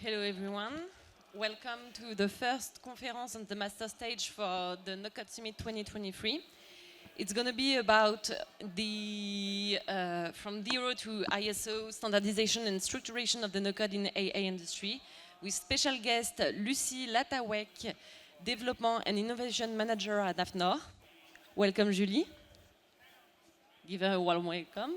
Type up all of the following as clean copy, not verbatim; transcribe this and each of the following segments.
Hello everyone. Welcome to the first conference on the master stage for the NoCode Summit 2023. It's going to be about the from zero to ISO standardization and structuration of the NoCode in AI industry, with special guest Lucie Latawek, Development and Innovation Manager at AFNOR. Welcome, Julie. Give her a warm welcome.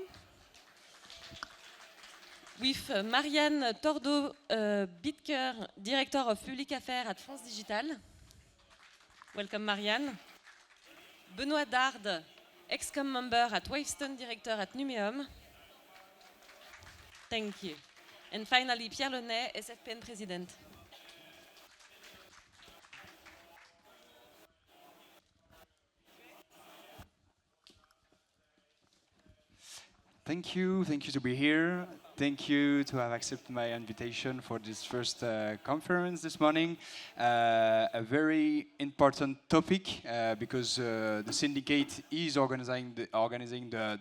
With Marianne Tordo-Bitker, Director of Public Affairs at France Digital. Welcome, Marianne. Benoît Dard, ex-com member at Wavestone, Director at Numeum. Thank you. And finally, Pierre Launay, SFPN President. Thank you to be here. Thank you to have accepted my invitation for this first conference this morning. A very important topic because the syndicate is organizing the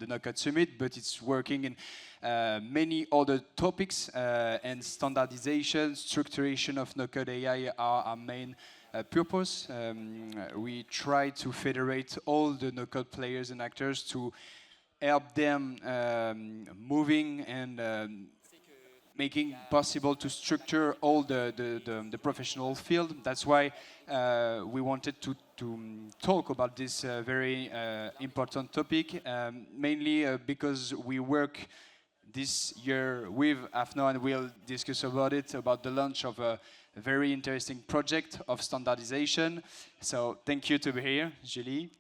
NoCode Summit, but it's working in many other topics and standardization, structuration of NoCode AI are our main purpose. We try to federate all the NoCode players and actors to help them moving and making possible to structure all the professional field. That's why we wanted to talk about this very important topic, mainly because we work this year with AFNOR and we'll discuss about it, about the launch of a very interesting project of standardization. So thank you to be here, Julie.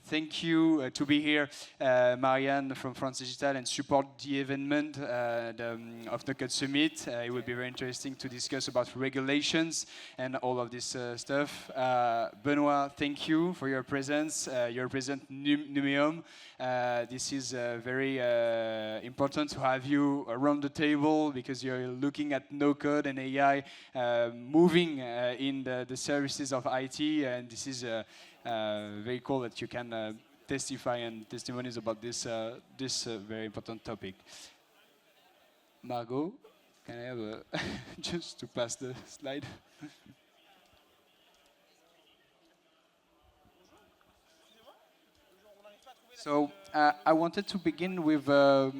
Thank you to be here, Marianne from France Digital, and support the event of the NoCode Summit. It will be very interesting to discuss about regulations and all of this stuff. Benoît, thank you for your presence. You represent Numeum. This is very important to have you around the table because you're looking at NoCode and AI moving in the services of IT, and this is very cool that you can testify and testimonies about this very important topic. Margot, can I have a just to pass the slide? So I wanted to begin with a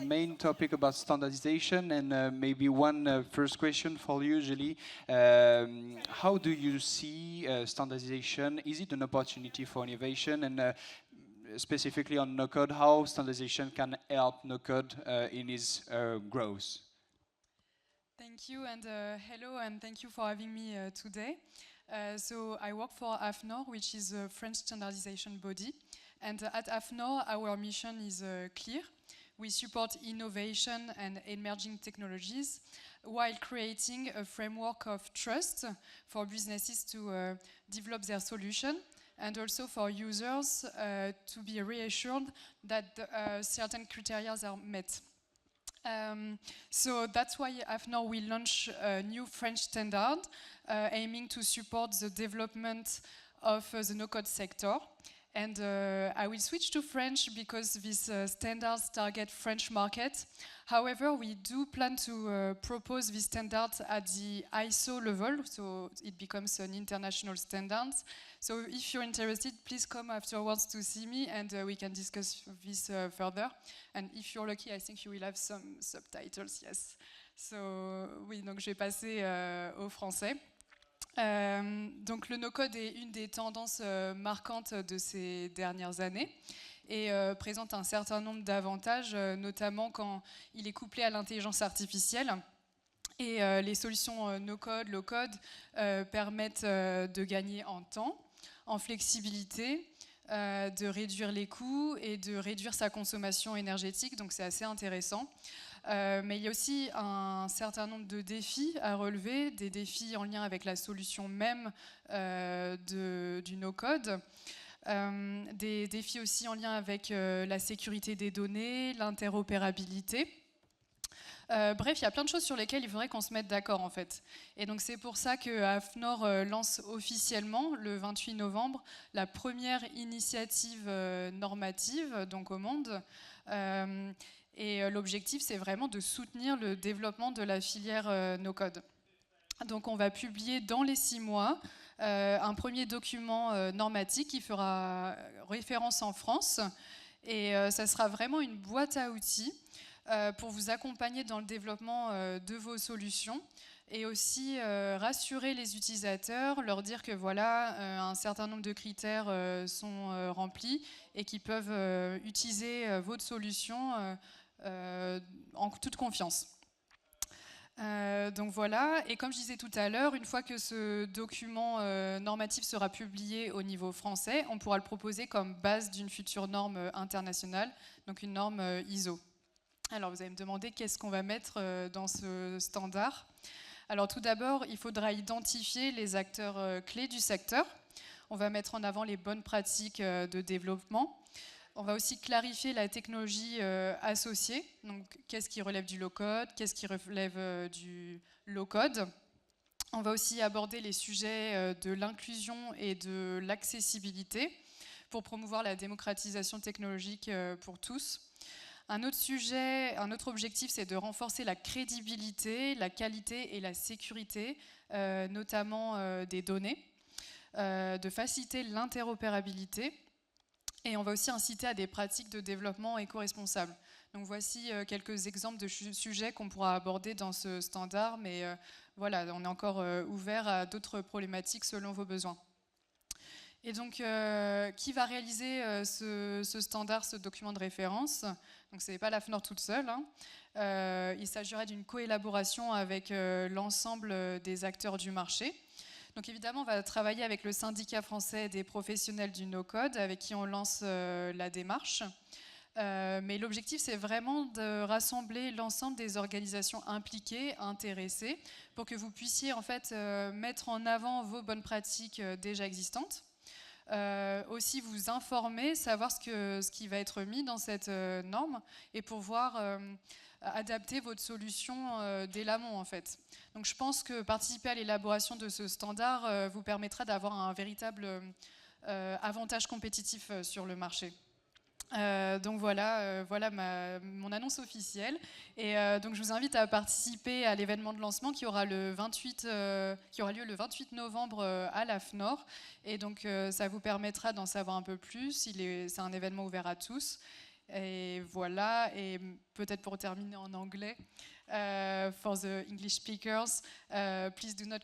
main topic about standardization, and maybe one first question for you, Julie. How do you see standardization? Is it an opportunity for innovation? And specifically on NoCode, how standardization can help NoCode in its growth? Thank you, and hello, and thank you for having me today. So I work for AFNOR, which is a French standardization body. And at AFNOR, our mission is clear. We support innovation and emerging technologies while creating a framework of trust for businesses to develop their solution, and also for users to be reassured that certain criteria are met. So that's why AFNOR will launch a new French standard aiming to support the development of the NoCode sector. And I will switch to French because these standards target French market. However, we do plan to propose this standard at the ISO level, so it becomes an international standard. So if you're interested, please come afterwards to see me and we can discuss this further. And if you're lucky, I think you will have some subtitles, yes. So oui, donc je vais passer au français. Donc le no-code est une des tendances marquantes de ces dernières années et présente un certain nombre d'avantages, notamment quand il est couplé à l'intelligence artificielle. Et les solutions no-code, low-code permettent de gagner en temps, en flexibilité, de réduire les coûts et de réduire sa consommation énergétique, donc c'est assez intéressant. Mais il y a aussi un certain nombre de défis à relever, des défis en lien avec la solution même du no-code, des défis aussi en lien avec la sécurité des données, l'interopérabilité. Bref, il y a plein de choses sur lesquelles il faudrait qu'on se mette d'accord en fait. Et donc c'est pour ça que AFNOR lance officiellement le 28 novembre la première initiative normative donc au monde. Et l'objectif, c'est vraiment de soutenir le développement de la filière no-code. Donc on va publier dans les 6 mois un premier document normatique qui fera référence en France. Et ça sera vraiment une boîte à outils pour vous accompagner dans le développement de vos solutions et aussi rassurer les utilisateurs, leur dire que voilà, un certain nombre de critères sont remplis et qu'ils peuvent utiliser votre solution en toute confiance. Donc voilà, et comme je disais tout à l'heure, une fois que ce document normatif sera publié au niveau français, on pourra le proposer comme base d'une future norme internationale, donc une norme ISO. Alors vous allez me demander qu'est-ce qu'on va mettre dans ce standard. Alors tout d'abord, il faudra identifier les acteurs clés du secteur. On va mettre en avant les bonnes pratiques de développement. On va aussi clarifier la technologie associée, donc qu'est-ce qui relève du low-code, qu'est-ce qui relève du low-code. On va aussi aborder les sujets de l'inclusion et de l'accessibilité pour promouvoir la démocratisation technologique pour tous. Un autre objectif, c'est de renforcer la crédibilité, la qualité et la sécurité, notamment des données, de faciliter l'interopérabilité. Et on va aussi inciter à des pratiques de développement éco-responsable. Donc voici quelques exemples de sujets qu'on pourra aborder dans ce standard, mais voilà, on est encore ouvert à d'autres problématiques selon vos besoins. Et donc, qui va réaliser ce standard, ce document de référence? Donc ce n'est pas la FNOR toute seule, hein. Il s'agirait d'une coélaboration avec l'ensemble des acteurs du marché. Donc évidemment, on va travailler avec le syndicat français des professionnels du NoCode, avec qui on lance la démarche. Mais l'objectif, c'est vraiment de rassembler l'ensemble des organisations impliquées, intéressées, pour que vous puissiez en fait mettre en avant vos bonnes pratiques déjà existantes. Aussi vous informer, savoir ce qui va être mis dans cette norme, et pouvoir adapter votre solution dès l'amont en fait. Donc je pense que participer à l'élaboration de ce standard vous permettra d'avoir un véritable avantage compétitif sur le marché. Donc voilà, mon annonce officielle. Et donc je vous invite à participer à l'événement de lancement qui aura lieu le 28 novembre à la FNOR. Et donc ça vous permettra d'en savoir un peu plus. C'est un événement ouvert à tous. Et voilà, et peut-être pour terminer en anglais, for the English speakers, please do not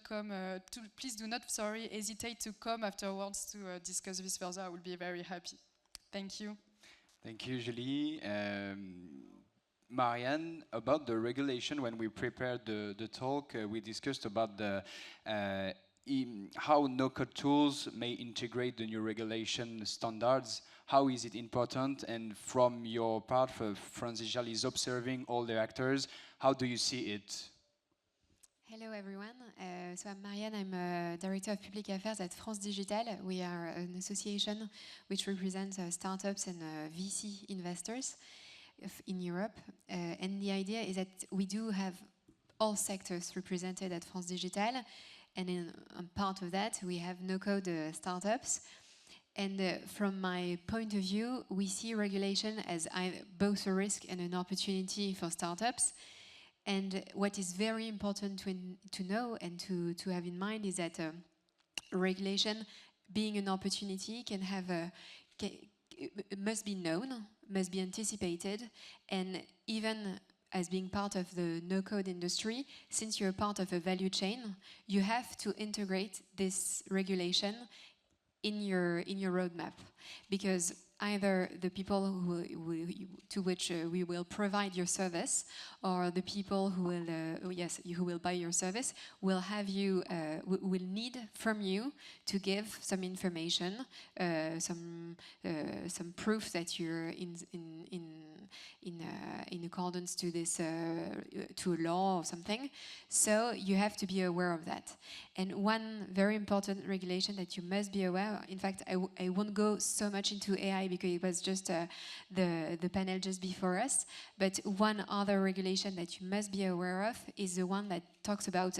hesitate to come afterwards to discuss this further. I will be very happy. Thank you. Thank you, Julie. Marianne, about the regulation, when we prepared the talk, we discussed about how no-code tools may integrate the new regulation standards. How is it important? And from your part, France Digital is observing all the actors. How do you see it? Hello everyone, so I'm Marianne, I'm Director of Public Affairs at France Digital. We are an association which represents startups and VC investors in Europe. And the idea is that we do have all sectors represented at France Digital. And in part of that, we have no-code startups. And from my point of view, we see regulation as both a risk and an opportunity for startups. And what is very important to know and to have in mind is that regulation, being an opportunity, must be known, must be anticipated, and even as being part of the no-code industry, since you're part of a value chain, you have to integrate this regulation in your roadmap, because either the people to which we will provide your service, or the people who will buy your service will need from you to give some information, some proof that you're in accordance to this to a law or something. So you have to be aware of that. And one very important regulation that you must be aware of, in fact, I won't go so much into AI because it was just the panel just before us, but one other regulation that you must be aware of is the one that talks about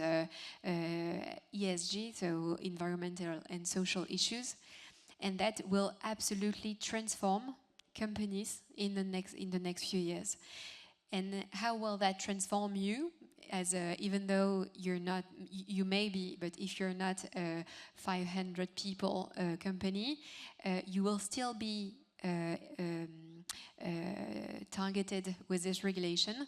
ESG, so environmental and social issues, and that will absolutely transform companies in the next few years. And how will that transform you? as even though you're not, you may be, but if you're not a 500 people company, you will still be targeted with this regulation,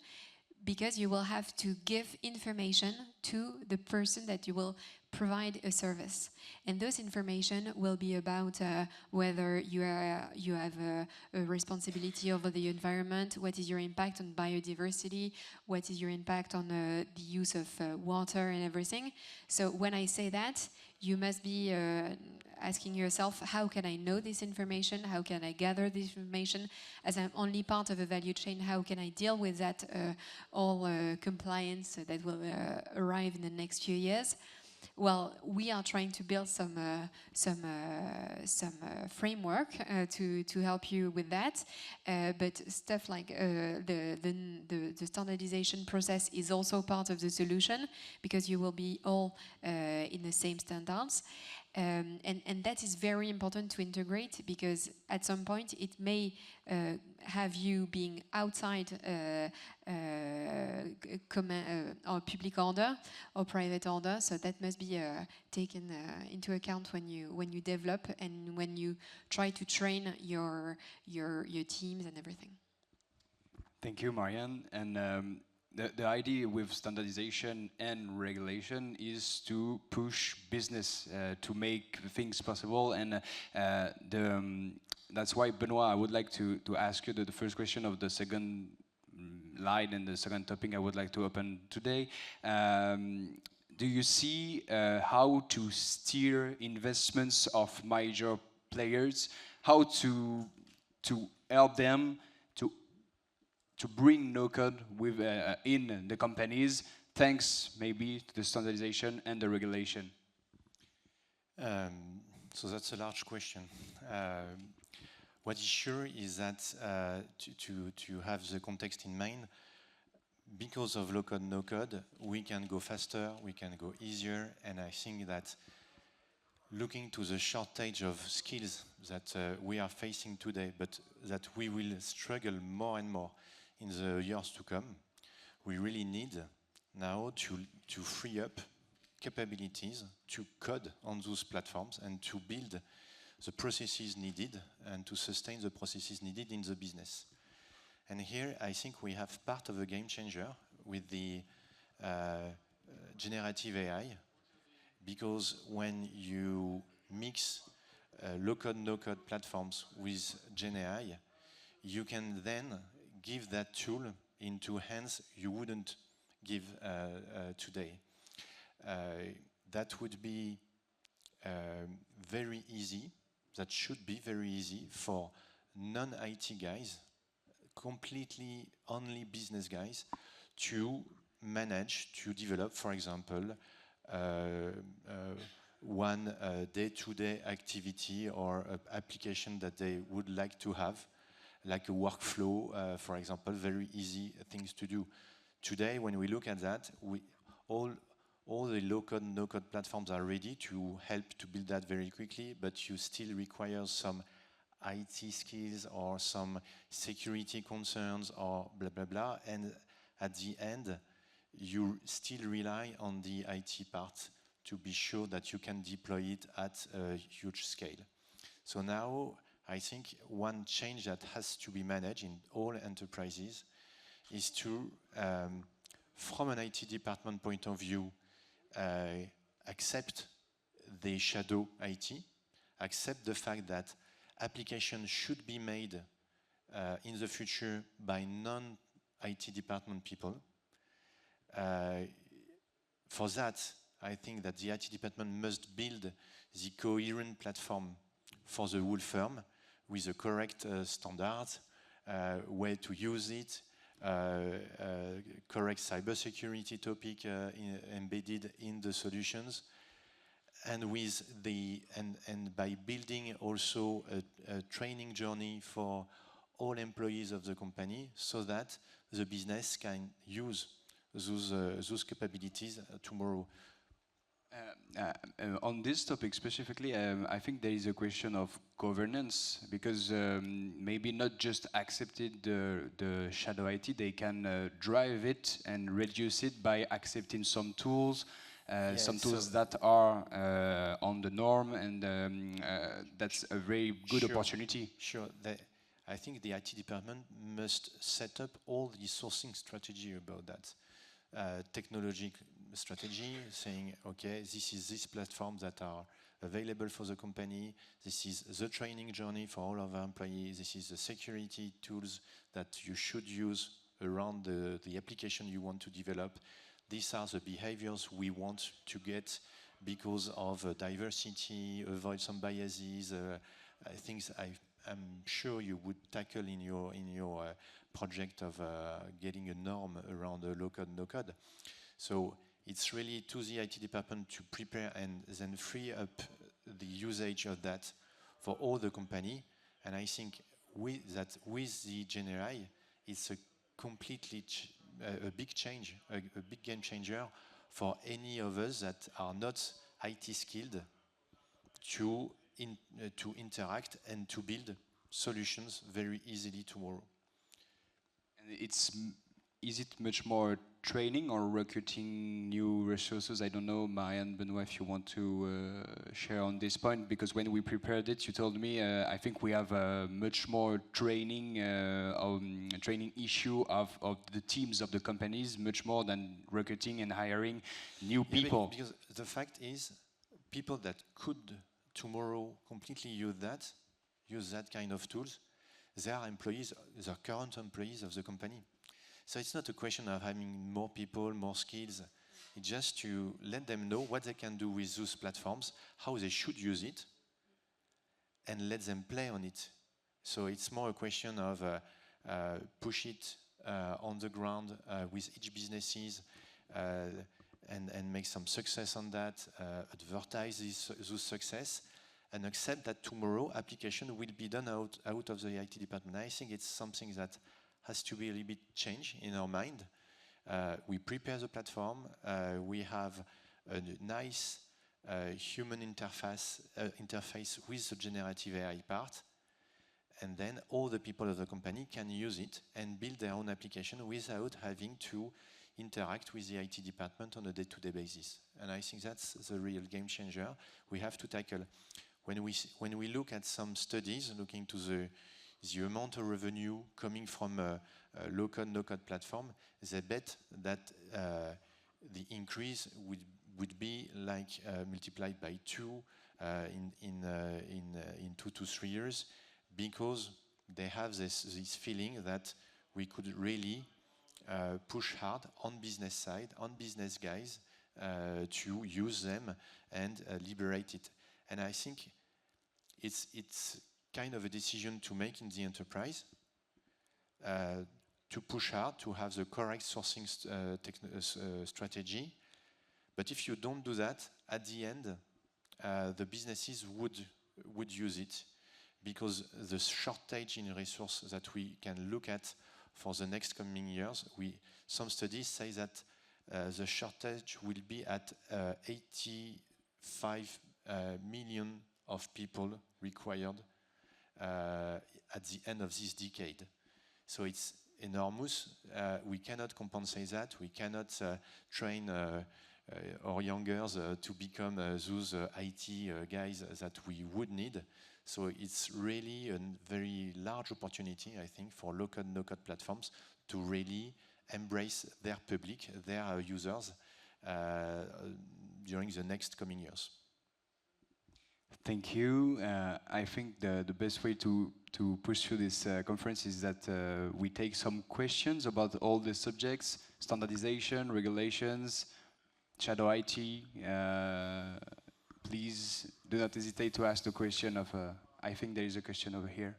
because you will have to give information to the person that you will provide a service. And those information will be about whether you have a responsibility over the environment, what is your impact on biodiversity, what is your impact on the use of water and everything. So when I say that, you must be asking yourself, how can I know this information? How can I gather this information? As I'm only part of a value chain, how can I deal with that all compliance that will arrive in the next few years? Well, we are trying to build some framework to help you with that. But stuff like the standardization process is also part of the solution, because you will be all in the same standards. And that is very important to integrate, because at some point it may have you being outside or public order or private order. So that must be taken into account when you develop and when you try to train your teams and everything. Thank you, Marianne. And the idea with standardization and regulation is to push business to make things possible. And that's why, Benoit, I would like to ask you the first question of the second line and the second topic I would like to open today. Do you see how to steer investments of major players, how to help them to bring NoCode with in the companies, thanks maybe to the standardization and the regulation? So that's a large question. What is sure is that to have the context in mind, because of low-code, no-code, we can go faster, we can go easier, and I think that looking to the shortage of skills that we are facing today, but that we will struggle more and more in the years to come, we really need now to free up capabilities to code on those platforms and to build the processes needed and to sustain the processes needed in the business. And here I think we have part of a game changer with the generative AI, because when you mix low-code, no-code platforms with Gen AI, you can then give that tool into hands you wouldn't give today. That would be very easy, that should be very easy for non-IT guys, completely only business guys, to manage, to develop, for example, one day-to-day activity or application that they would like to have, like a workflow, for example, very easy things to do. Today, when we look at that, all the low-code, no-code platforms are ready to help to build that very quickly, but you still require some IT skills or some security concerns or blah, blah, blah. And at the end, you still rely on the IT part to be sure that you can deploy it at a huge scale. So now, I think one change that has to be managed in all enterprises is to, from an IT department point of view, accept the shadow IT, accept the fact that applications should be made in the future by non-IT department people. For that, I think that the IT department must build the coherent platform for the whole firm with the correct standards, way to use it, correct cybersecurity topic embedded in the solutions, and with and by building also a training journey for all employees of the company, so that the business can use those capabilities tomorrow. On this topic specifically, I think there is a question of governance, because maybe not just accepted the shadow IT, they can drive it and reduce it by accepting some tools, some tools that are on the norm, and that's a very good opportunity. Sure. I think the IT department must set up all the sourcing strategy about that. Technology strategy, saying, okay, this is this platform that are available for the company, this is the training journey for all of our employees, this is the security tools that you should use around the application you want to develop. These are the behaviors we want to get because of diversity, avoid some biases, things I'm sure you would tackle in your project of getting a norm around low-code, no-code. So it's really to the IT department to prepare and then free up the usage of that for all the company. And I think with the GenAI, it's a completely a big change, a big game changer for any of us that are not IT skilled to interact and to build solutions very easily tomorrow. And is it much more training or recruiting new resources? I don't know, Marianne, Benoit, if you want to share on this point, because when we prepared it, you told me, I think we have a much more training issue of the teams of the companies, much more than recruiting and hiring new people. Because the fact is, people that could tomorrow completely use that kind of tools, they are employees, they are current employees of the company. So it's not a question of having more people, more skills. It's just to let them know what they can do with those platforms, how they should use it, and let them play on it. So it's more a question of push it on the ground with each businesses and make some success on that, advertise those success, and accept that tomorrow application will be done out of the IT department. I think it's something that has to be a little bit changed in our mind. We prepare the platform, we have a nice human interface with the generative AI part, and then all the people of the company can use it and build their own application without having to interact with the IT department on a day-to-day basis. And I think that's the real game changer we have to tackle. When we look at some studies looking to the amount of revenue coming from a low-code, no-code platform, they bet that the increase would be like multiplied by 2 in 2 to 3 years, because they have this feeling that we could really push hard on business side, on business guys, to use them and liberate it. And I think it's kind of a decision to make in the enterprise, to push hard, to have the correct sourcing strategy. But if you don't do that, at the end, the businesses would use it, because the shortage in resources that we can look at for the next coming years, some studies say that the shortage will be at 85 million of people required at the end of this decade. So it's enormous. We cannot compensate that. We cannot train our youngers to become those IT guys that we would need. So it's really a very large opportunity, I think, for low-code, no-code platforms to really embrace their public, their users, during the next coming years. Thank you. I think the best way to pursue this conference is that we take some questions about all the subjects: standardization, regulations, shadow IT. Please do not hesitate to ask the question of, I think there is a question over here.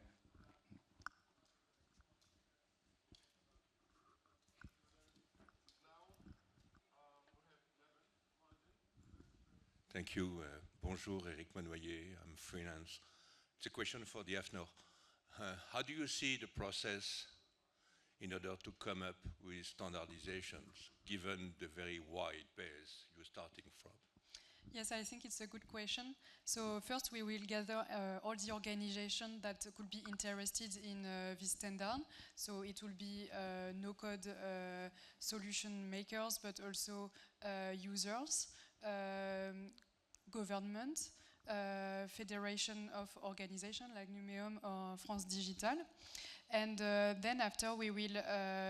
Thank you. Bonjour, Eric Manoyer. I'm freelance. It's a question for the AFNOR. How do you see the process in order to come up with standardizations, given the very wide base you're starting from? Yes, I think it's a good question. So first we will gather all the organizations that could be interested in this standard. So it will be no-code solution makers, but also users, government, federation of organizations like Numéum or France Digital. And then after we will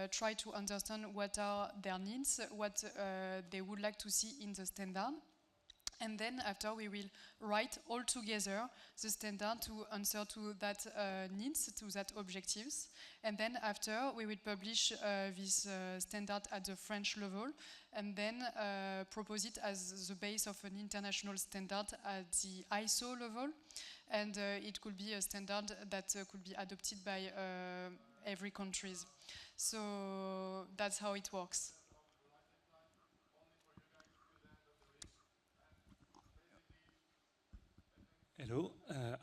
try to understand what are their needs, what they would like to see in the standard. And then after we will write all together the standard to answer to that needs, to that objectives. And then after we will publish this standard at the French level and then propose it as the base of an international standard at the ISO level. And it could be a standard that could be adopted by every country. So that's how it works. Hello,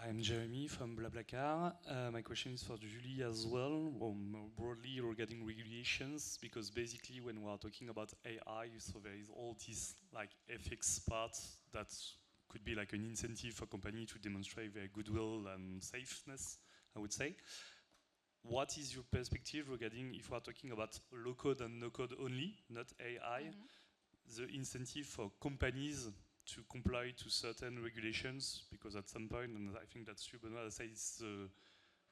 I'm Jeremy from BlaBlaCar. My question is for Julie as well, or more broadly regarding regulations, because basically when we are talking about AI, so there is all this like ethics part that could be like an incentive for company to demonstrate their goodwill and safeness, I would say. What is your perspective regarding if we are talking about low code and no code only, not AI, the incentive for companies to comply to certain regulations, because at some point, and I think that's you, Benoit, said it's the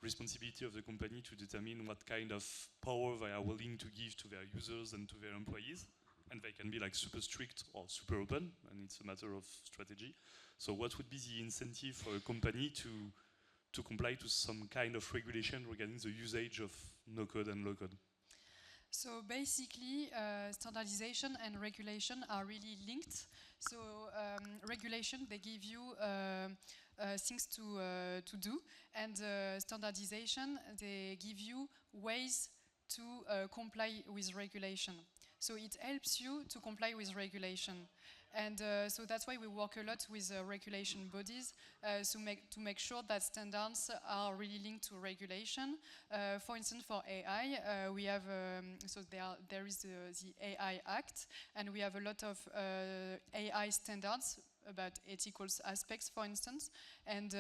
responsibility of the company to determine what kind of power they are willing to give to their users and to their employees. And they can be like super strict or super open, and it's a matter of strategy. So what would be the incentive for a company to comply to some kind of regulation regarding the usage of no code and low code? So basically, standardization and regulation are really linked. So regulation, they give you things to do, and standardization, they give you ways to comply with regulation. So it helps you to comply with regulation. And so that's why we work a lot with regulation bodies to make sure that standards are really linked to regulation. For instance, for AI, we have, there is the AI Act, and we have a lot of AI standards about ethical aspects, for instance, and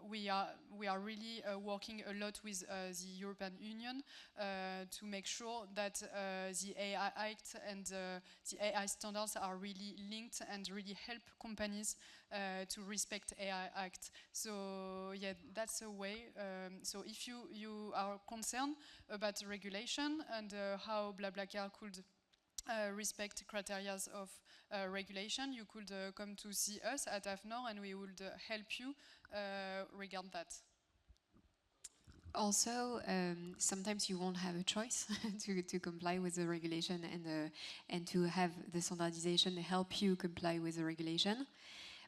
we are really working a lot with the European Union to make sure that the AI Act and the AI standards are really linked and really help companies to respect AI Act. So yeah, that's a way. So if you are concerned about regulation and how BlaBlaCar could respect criteria of regulation, you could come to see us at AFNOR and we would help you regard that. Also, sometimes you won't have a choice to comply with the regulation and to have the standardization help you comply with the regulation.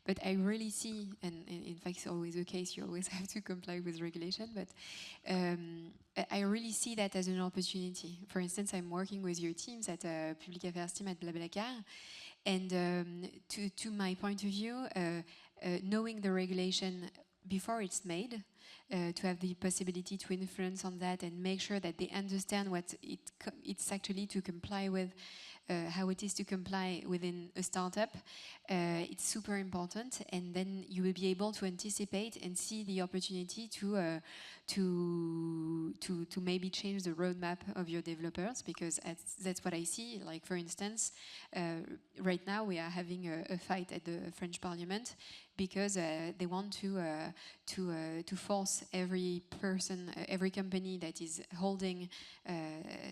But I really see, and in fact it's always the case, you always have to comply with regulation, but I really see that as an opportunity. For instance, I'm working with your teams at a Public Affairs team at BlaBlaCar, and to my point of view, knowing the regulation before it's made, to have the possibility to influence on that and make sure that they understand what it's actually to comply with, how it is to comply within a startup, it's super important, and then you will be able to anticipate and see the opportunity to maybe change the roadmap of your developers, because that's what I see. Like for instance, right now we are having a fight at the French Parliament because they want to force every person, every company that is holding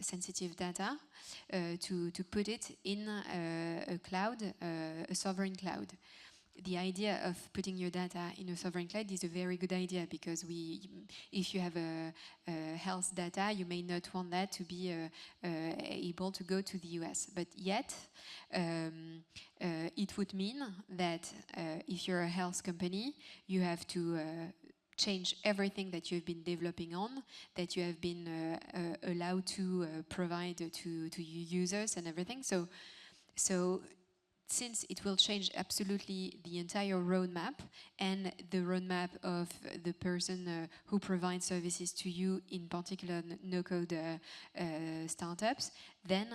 sensitive data to put it in a cloud, a sovereign cloud. The idea of putting your data in a sovereign cloud is a very good idea, because if you have health data, you may not want that to be able to go to the US. But yet, it would mean that if you're a health company, you have to change everything that you've been developing on, that you have been allowed to provide to your users and everything. So since it will change absolutely the entire roadmap and the roadmap of the person who provides services to you, in particular no-code startups, then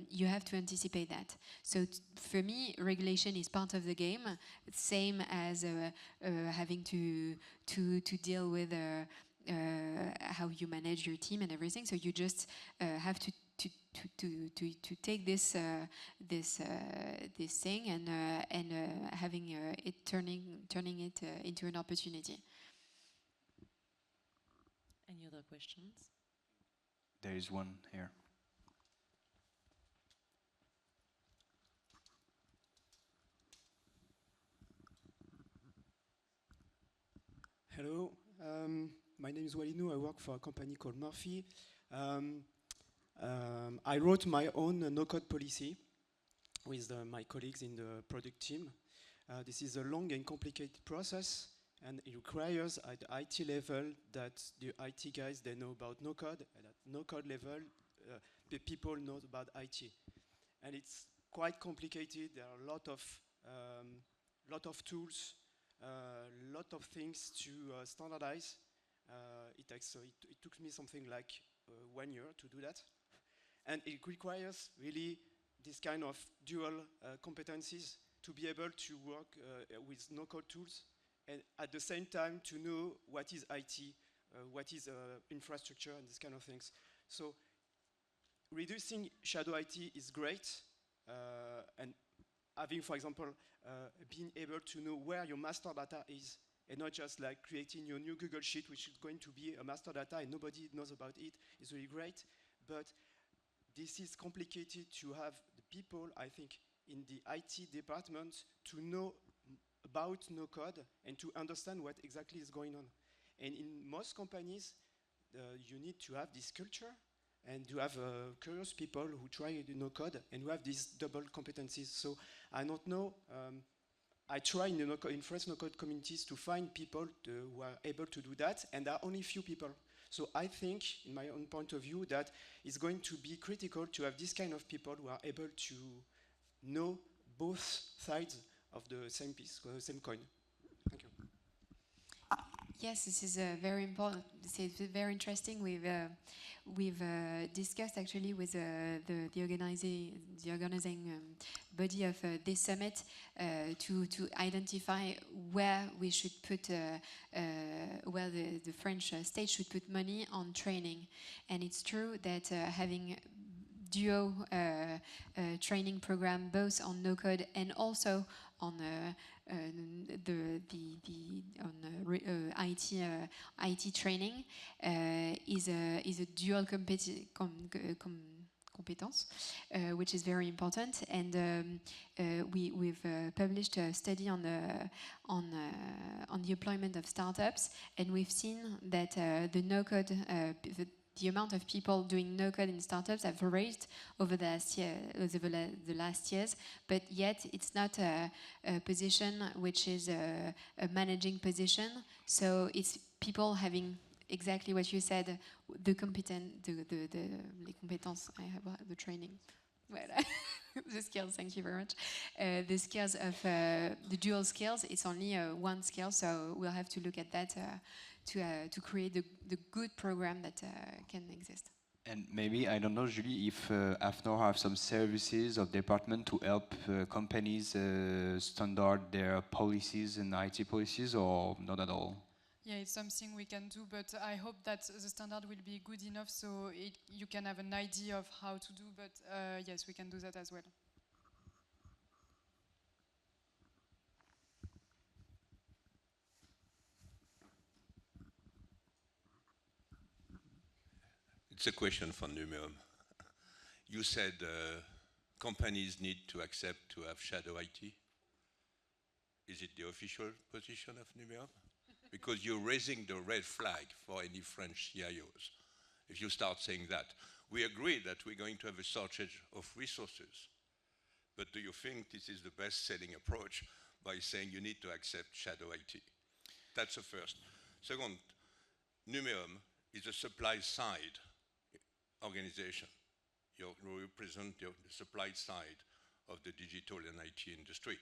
you have to anticipate that. So for me, regulation is part of the game, same as having to deal with how you manage your team and everything. So you just have to take this thing and having it turning it into an opportunity. Any other questions? There is one here. Hello, my name is Walidou. I work for a company called Murphy. I wrote my own no-code policy with my colleagues in the product team. This is a long and complicated process, and it requires at the IT level that the IT guys, they know about no-code, and at no-code level, the people know about IT. And it's quite complicated. There are a lot of tools, a lot of things to standardize. It took me something like 1 year to do that. And it requires really this kind of dual competencies to be able to work with no-code tools and at the same time to know what is IT, what is infrastructure and these kind of things. So reducing shadow IT is great, and having, for example, being able to know where your master data is and not just like creating your new Google Sheet, which is going to be a master data and nobody knows about it, is really great. But this is complicated to have the people, I think, in the IT department to know about no code and to understand what exactly is going on. And in most companies, you need to have this culture and to have curious people who try the no code and who have these double competencies. So I don't know. I try in French no-code communities to find people who are able to do that, and there are only few people. So I think, in my own point of view, that it's going to be critical to have this kind of people who are able to know both sides of the same piece, the same coin. Thank you. Yes, this is very important. This is very interesting. We've discussed actually with the organizing body of this summit to identify where we should put where the French state should put money on training. And it's true that having duo training program both on no code and also on IT training is a dual competence, which is very important. And we've published a study on the employment of startups, and we've seen that the no-code the amount of people doing no-code in startups have raised over the last years, but yet it's not a position which is a managing position. So it's people having exactly what you said, the competence, les compétences, I have the training. Voilà. The skills, thank you very much. The skills of the dual skills, it's only one skill, so we'll have to look at that to create the good program that can exist. And maybe, I don't know, Julie, if AFNOR have some services or department to help companies standard their policies and IT policies, or not at all? Yeah, it's something we can do, but I hope that the standard will be good enough so you can have an idea of how to do, but yes, we can do that as well. It's a question for Numeum. You said companies need to accept to have shadow IT. Is it the official position of Numeum? Because you're raising the red flag for any French CIOs. If you start saying that, we agree that we're going to have a shortage of resources. But do you think this is the best selling approach by saying you need to accept shadow IT? That's the first. Second, Numeum is a supply side organization. You represent the supply side of the digital and IT industry.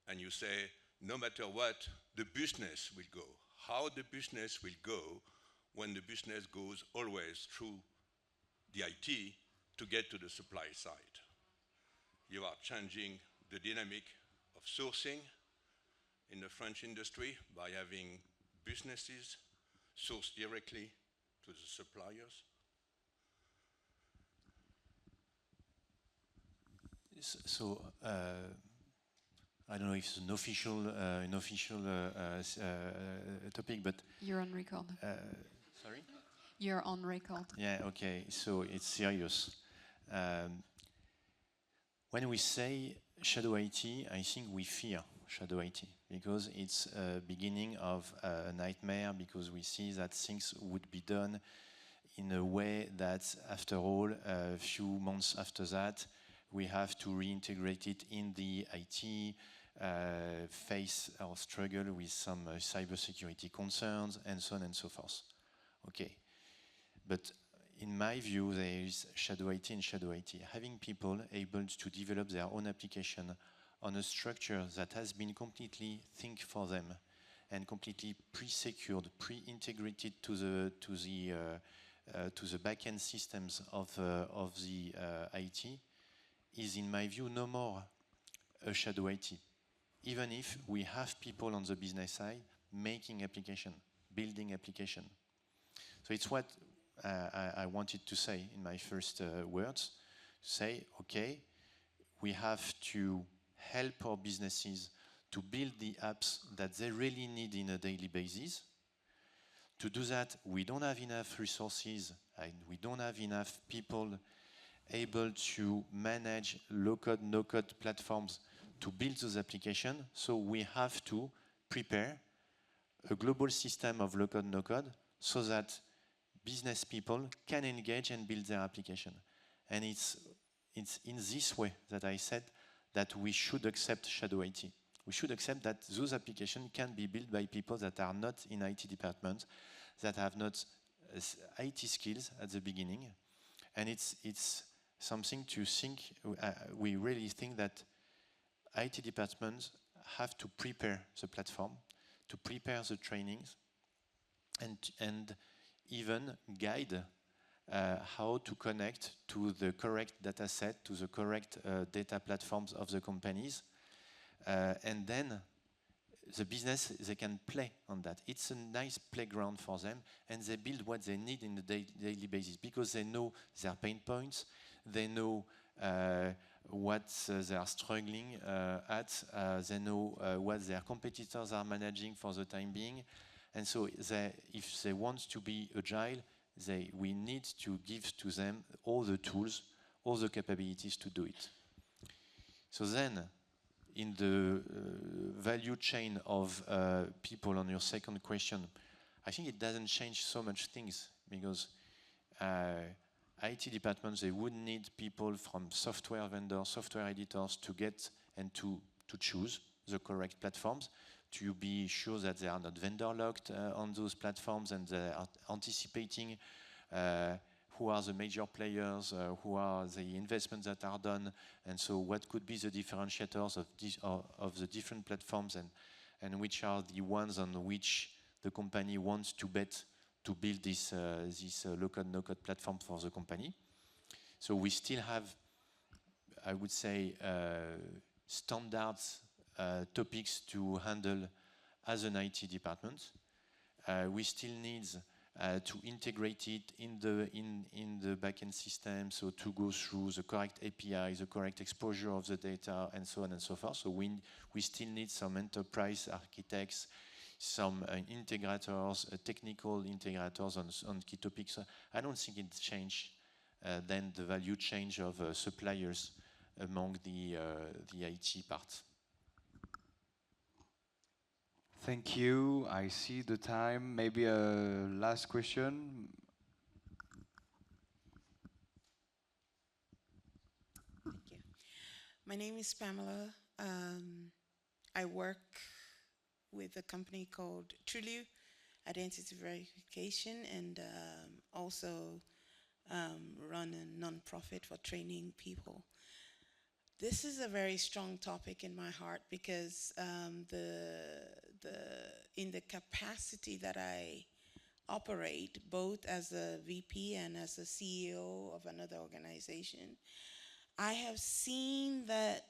And you say, no matter what, the business will go. How the business will go when the business goes always through the IT to get to the supply side. You are changing the dynamic of sourcing in the French industry by having businesses source directly to the suppliers. So I don't know if it's an official topic, but you're on record. Sorry? You're on record. Yeah, okay, so it's serious. When we say shadow IT, I think we fear shadow IT because it's a beginning of a nightmare, because we see that things would be done in a way that, after all, a few months after that, we have to reintegrate it in the IT, face or struggle with some cybersecurity concerns, and so on and so forth. Okay, but in my view, there is shadow IT and shadow IT. Having people able to develop their own application on a structure that has been completely think for them and completely pre-secured, pre-integrated to the back-end systems of the IT is, in my view, no more a shadow IT. Even if we have people on the business side making application, building application. So it's what I wanted to say in my first words. Say, okay, we have to help our businesses to build the apps that they really need in a daily basis. To do that, we don't have enough resources and we don't have enough people able to manage low-code, no-code platforms to build those applications. So we have to prepare a global system of low-code, no-code so that business people can engage and build their application. And it's in this way that I said that we should accept shadow IT. We should accept that those applications can be built by people that are not in IT departments, that have not IT skills at the beginning. And it's something to think, we really think that IT departments have to prepare the platform, to prepare the trainings, and even guide how to connect to the correct data set, to the correct data platforms of the companies. And then the business, they can play on that. It's a nice playground for them, and they build what they need in the daily basis because they know their pain points, they know what they are struggling at, they know what their competitors are managing for the time being. And so if they want to be agile, we need to give to them all the tools, all the capabilities to do it. So then, in the value chain of people, on your second question, I think it doesn't change so much things because IT departments, they would need people from software vendors, software editors to get and to choose the correct platforms, to be sure that they are not vendor locked on those platforms and they are anticipating who are the major players, who are the investments that are done, and so what could be the differentiators of the different platforms and which are the ones on which the company wants to bet to build this low-code, no-code platform for the company. So we still have, I would say, standards topics to handle as an IT department. We still need to integrate it in the backend system, so to go through the correct API, the correct exposure of the data, and so on and so forth. So we still need some enterprise architects, some integrators, technical integrators on key topics. I don't think it's changed then the value change of suppliers among the IT part. Thank you. I see the time. Maybe a last question. Thank you. My name is Pamela. I work with a company called Truliu Identity Verification, and also run a non-profit for training people. This is a very strong topic in my heart because in the capacity that I operate, both as a VP and as a CEO of another organization, I have seen that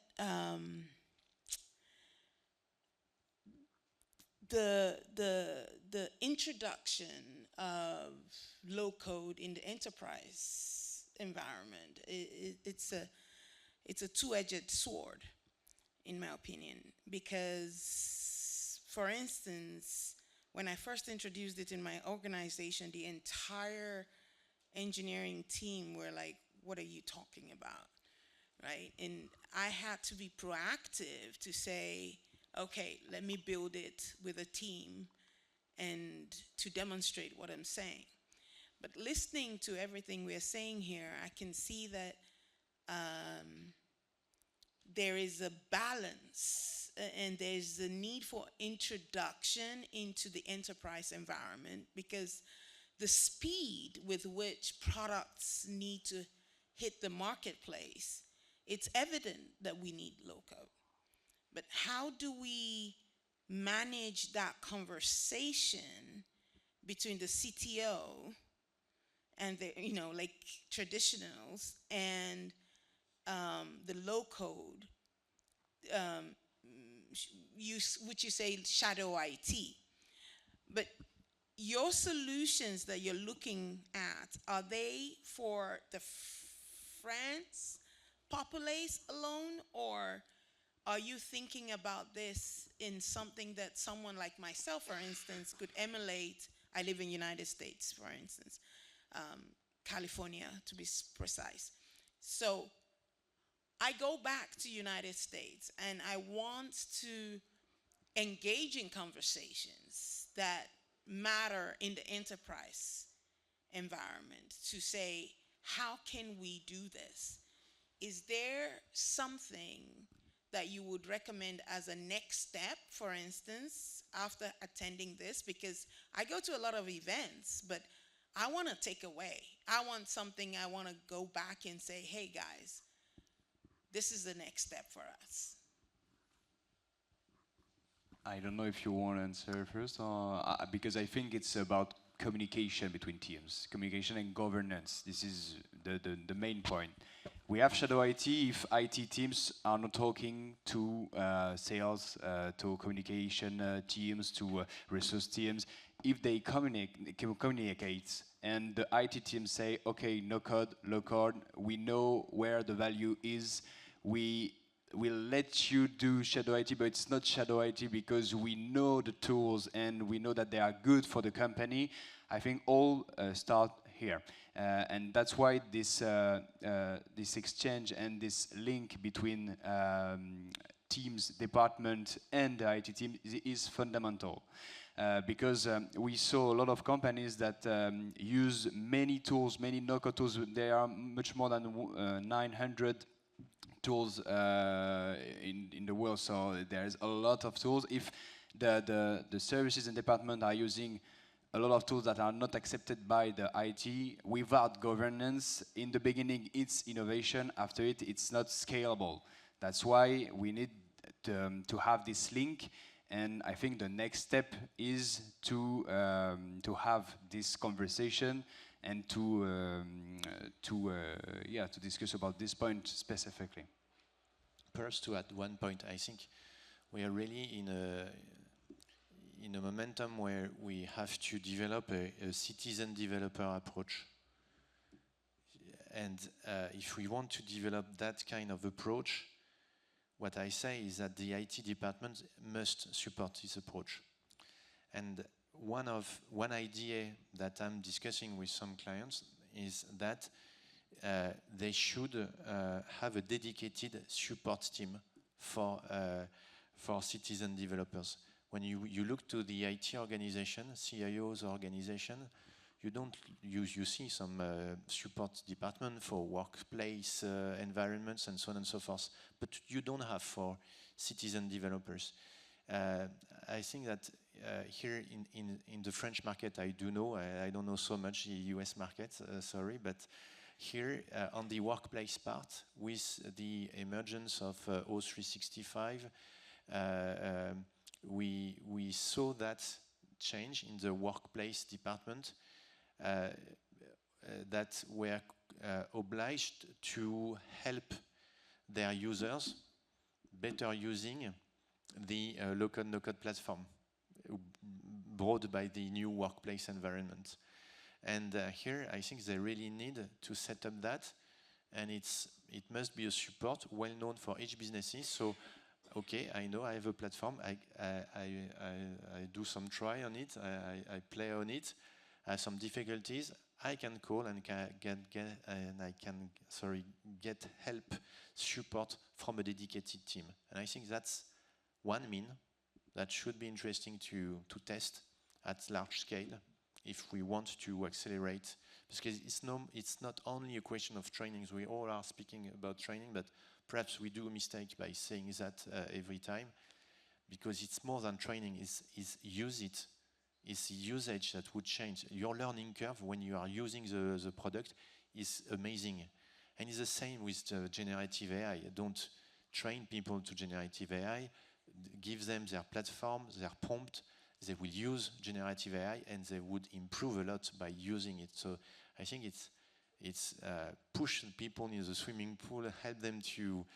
the introduction of low code in the enterprise environment, it's a two-edged sword, in my opinion, because, for instance, when I first introduced it in my organization, the entire engineering team were like, what are you talking about, right? And I had to be proactive to say, okay, let me build it with a team and to demonstrate what I'm saying. But listening to everything we are saying here, I can see that there is a balance and there's a need for introduction into the enterprise environment because the speed with which products need to hit the marketplace, it's evident that we need low code. But how do we manage that conversation between the CTO and the, like traditionals and the low code, which you say shadow IT. But your solutions that you're looking at, are they for the France populace alone, or are you thinking about this in something that someone like myself, for instance, could emulate? I live in the United States, for instance, California to be precise. So I go back to United States and I want to engage in conversations that matter in the enterprise environment to say, how can we do this? Is there something that you would recommend as a next step, for instance, after attending this? Because I go to a lot of events, but I want to take away. I want something I want to go back and say, hey guys, this is the next step for us. I don't know if you want to answer first, or, because I think it's about communication between teams, communication and governance. This is the main point. We have shadow IT if IT teams are not talking to sales, to communication teams, to resource teams. If they communicate and the IT team say, okay, no code, low code, we know where the value is, we will let you do shadow IT, but it's not shadow IT because we know the tools and we know that they are good for the company. I think all start here. And that's why this exchange and this link between teams, department, and the IT team is fundamental. Because we saw a lot of companies that use many tools, many no-code tools. There are much more than 900 tools in the world, so there's a lot of tools. If the services and department are using a lot of tools that are not accepted by the IT, without governance, in the beginning it's innovation, after it it's not scalable. That's why we need to have this link, and I think the next step is to have this conversation and to discuss about this point specifically. Perhaps to add one point, I think we are really in a momentum where we have to develop a citizen developer approach. And if we want to develop that kind of approach, what I say is that the IT department must support this approach. And one idea that I'm discussing with some clients is that they should have a dedicated support team for citizen developers. When you look to the IT organization, CIO's organization, you see some support department for workplace environments and so on and so forth, but you don't have for citizen developers. I think that here in the French market, I do know, I don't know so much the US market, sorry, but Here, on the workplace part, with the emergence of O365, we saw that change in the workplace department that were obliged to help their users better using the low-code, no-code platform brought by the new workplace environment. And here, I think they really need to set up that, and it must be a support well known for each businesses. So, okay, I know I have a platform. I do some try on it. I play on it. I have some difficulties. I can call and get help, support from a dedicated team. And I think that's one mean that should be interesting to test at large scale if we want to accelerate, because it's not only a question of trainings. We all are speaking about training, but perhaps we do a mistake by saying that every time, because it's more than training. It's the usage that would change. Your learning curve when you are using the product is amazing. And it's the same with the generative AI. Don't train people to generative AI. Give them their platform, their prompt. They will use generative AI and they would improve a lot by using it. So I think it's push people in the swimming pool, help them to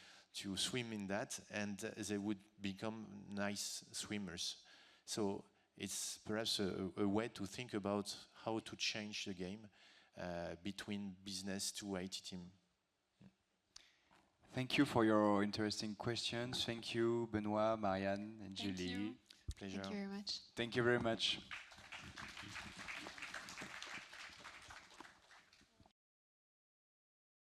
swim in that, and they would become nice swimmers. So it's perhaps a way to think about how to change the game between business to IT team. Thank you for your interesting questions. Thank you, Benoit, Marianne, and Thank Julie. you. Pleasure. Thank you very much. Thank you very much.